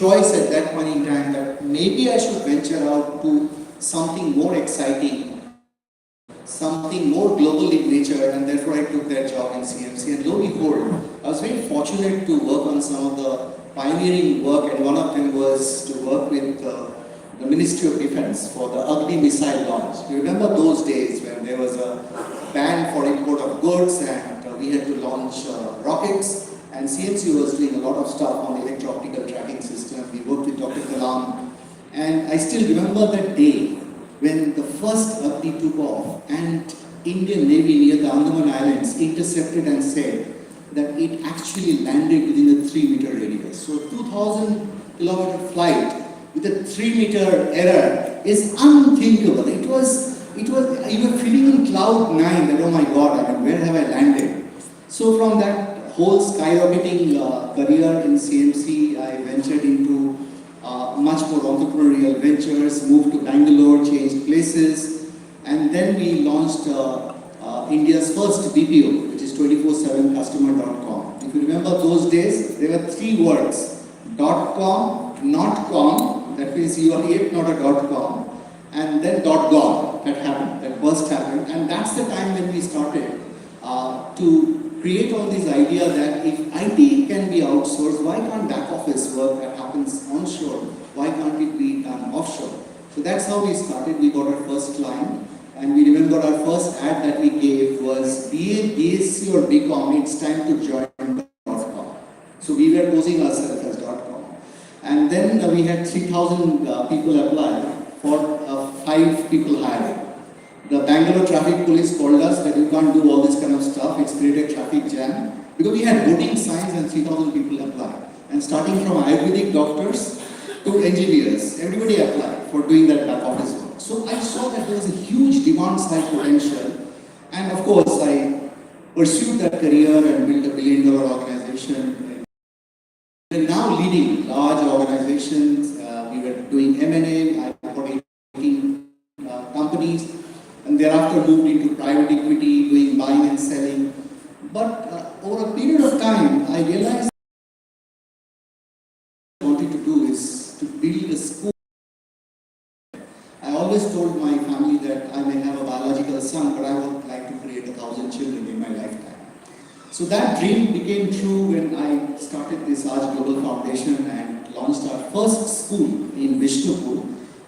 choice at that point in time that maybe I should venture out to something more exciting, something more global in nature, and therefore I took that job in CMC. And lo and behold, I was very fortunate to work on some of the pioneering work, and one of them was to work with the Ministry of Defense for the Agni missile launch. You remember those days when there was a ban for import of goods and we had to launch rockets, and CMC was doing a lot of stuff on the electro-optical tracking system. We worked with Dr. Kalam, and I still remember that day when the first Agni took off and Indian Navy near the Andaman Islands intercepted and said that it actually landed within a 3-meter radius. So 2,000-kilometer flight with a 3-meter error is unthinkable. It was, you were feeling in cloud 9 that, oh my God, I mean, where have I landed? So from that whole skyrocketing career in CMC, I ventured into much more entrepreneurial ventures, moved to Bangalore, changed places, and then we launched India's first BPO, which is 24/7customer.com. If you remember those days, there were 3 words: .com, not com, that means you are yet not a .com, and then .gov, that happened, that burst happened, and that's the time when we started to create all this idea that if IT can be outsourced, why can't back office work that happens onshore? Why can't it be done offshore? So that's how we started. We got our first client, and we remember our first ad that we gave was BA, BSc or BCom, it's time to join .com. So we were posing ourselves as .com. And then we had 3,000 people apply for 5 people hiring. The Bangalore traffic police called us that you can't do all this kind of stuff, it's created traffic jam. Because we had voting signs and 3,000 people applied. And starting from Ayurvedic doctors to engineers, everybody applied for doing that back office work. So I saw that there was a huge demand side potential. And of course, I pursued that career and built a billion-dollar organization. We're now leading large organizations. We were doing M&A, I bought 18 companies. And thereafter moved into private equity, doing buying and selling. But over a period of time, I realized what I wanted to do is to build a school. I always told my family that I may have a biological son, but I would like to create 1,000 children in my lifetime. So that dream became true when I started this large global foundation and launched our first school in Vishnupur.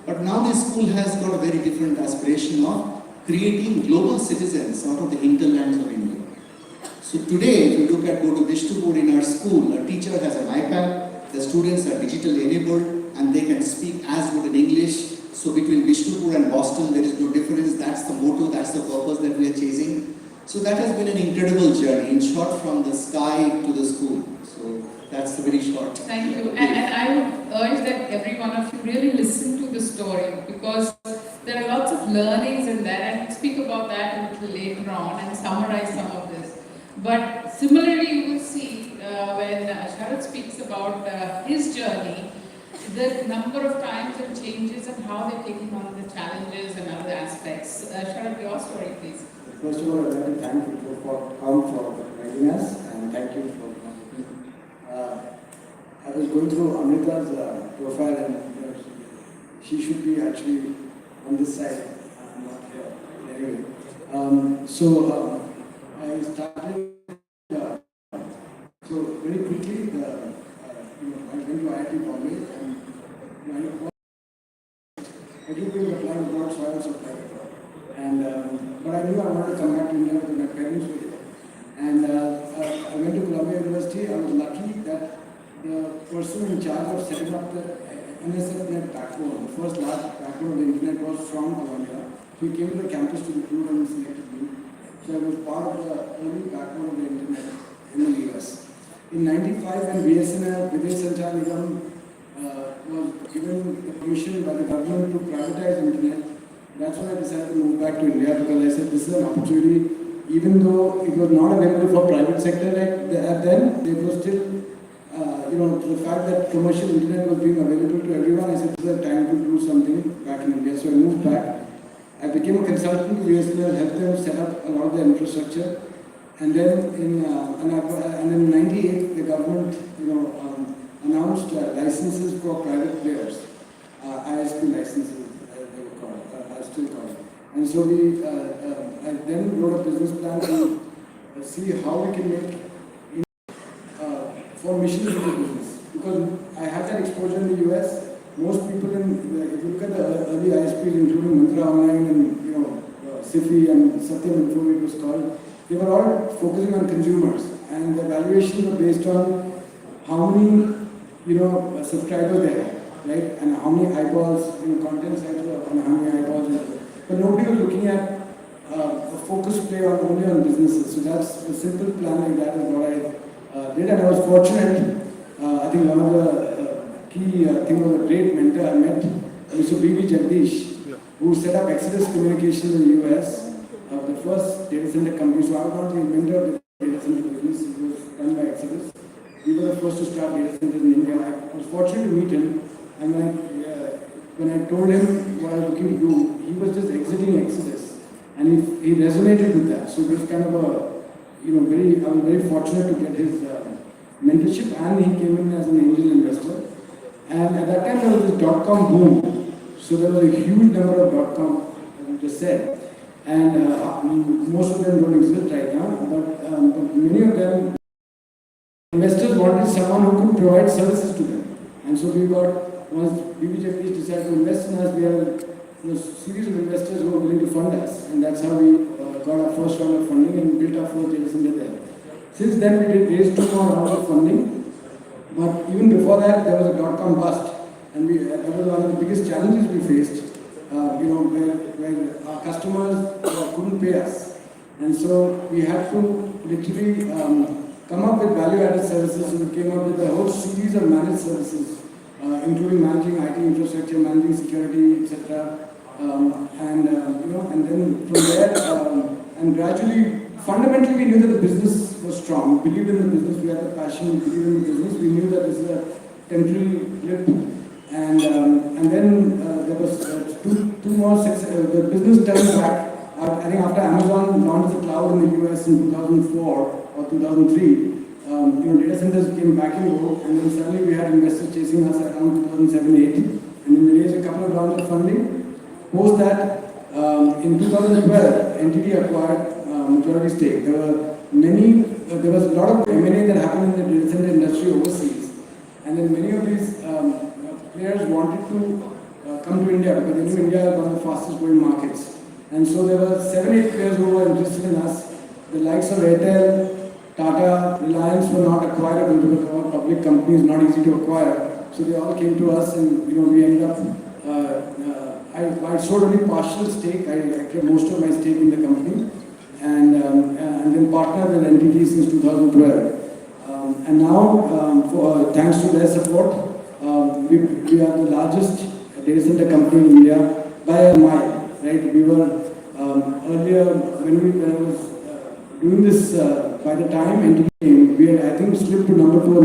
But now this school has got a very different aspiration of creating global citizens out of the hinterlands of India. So today, if you look at go to Vishnupur in our school, a teacher has an iPad, the students are digitally enabled, and they can speak as good in English. So between Vishnupur and Boston, there is no difference. That's the motto, that's the purpose that we are chasing. So that has been an incredible journey, in short, from the sky to the school. So that's the very short. Thank you. And I would urge that every one of you really listen to the story, because there are lots of learnings in there, and we'll speak about that a little later on and summarize some of this. But similarly, you will see when Sharad speaks about his journey, the number of times and changes and how they're taking on the challenges and other aspects. Sharad, your story, please. First of all, I'd like to thank you for inviting us, and thank you for I was going through Amrita's profile, and she should be actually on this side, not here. Anyway, I started. So very quickly, I went to IIT Bombay, and everybody applied abroad, so I was applied abroad. And but I knew I wanted to come back to India because my parents were here. And I went to Columbia University. I was lucky that the person in charge of setting up the NSFNet backbone, the first large backbone of the internet, was from Columbia. So he came to the campus to recruit and selected me. So I was part of the early backbone of the internet in the US. In '95, when BSNL, Vidya Sanchar Nigam, was given the permission by the government to privatize internet, that's when I decided to move back to India, because I said this is an opportunity. Even though it was not available for private sector at then, it was still, the fact that commercial internet was being available to everyone, I said this is a time to do something back in India. So I moved back. I became a consultant to USNL, helped them set up a lot of the infrastructure. And then in '98, the government, announced licenses for private players, ISP licenses, as they were called, are still called. And so I then wrote a business plan to see how we can make for mission-critical business. Because I had that exposure in the US. Most people if you look at the early ISPs, including Mantra Online and Sifi and Satyam Info, it was called, they were all focusing on consumers, and the valuations were based on how many subscribers they had, right, and how many eyeballs, content sites were on how many eyeballs. But nobody was looking at a focus play only on businesses. So that's a simple plan like that is what I did, and I was fortunate. I think one of the key thing was a great mentor I met, Mr. B.B. Jagdish, who set up Exodus Communications in the US, the first data center company. So I was not the inventor of the data center business, it was done by Exodus. We were the first to start data centers in India. I was fortunate to meet him, and when I told him what I was looking to do, he was just exiting Exodus, and he resonated with that. So it was kind of a, I was very fortunate to get his mentorship, and he came in as an angel investor. And at that time there was this .com boom, so there was a huge number of .com, as you just said, and most of them don't exist right now, but many of them, investors wanted someone who could provide services to them. And so we got, once BBJP decided to invest in us, we had a series of investors who were willing to fund us, and that's how we got our first round of funding and built our first data center there. Since then we did raise 2 more rounds of funding. But even before that, there was a .com bust, and that was one of the biggest challenges we faced. Where our customers couldn't pay us, and so we had to literally come up with value-added services. So we came up with a whole series of managed services, including managing IT infrastructure, managing security, etc. And then from there, and gradually. Fundamentally, we knew that the business was strong. We believed in the business. We had the passion. We believed in the business. We knew that this is a temporary blip. And then there was two more success. The business turned back. I think after Amazon launched the cloud in the US in 2004 or 2003, data centers came back in vogue, and then suddenly we had investors chasing us around 2007-8, and then we raised a couple of rounds of funding. Post that, in 2012, NTT acquired majority stake. There was a lot of M&A that happened in the data center industry overseas, and then many of these players wanted to come to India because they knew India is one of the fastest growing markets. And so there were 7-8 players who were interested in us. The likes of Airtel, Tata, Reliance were not acquirable because they were public companies, not easy to acquire. So they all came to us, and we ended up. I sold only partial stake. I kept most of my stake in the company, and then partnered with NTT since 2012. And now, thanks to their support, we are the largest data center company in India by a mile. Right? We were earlier when I was doing this. By the time NTT came, we had, I think, slipped to number 2.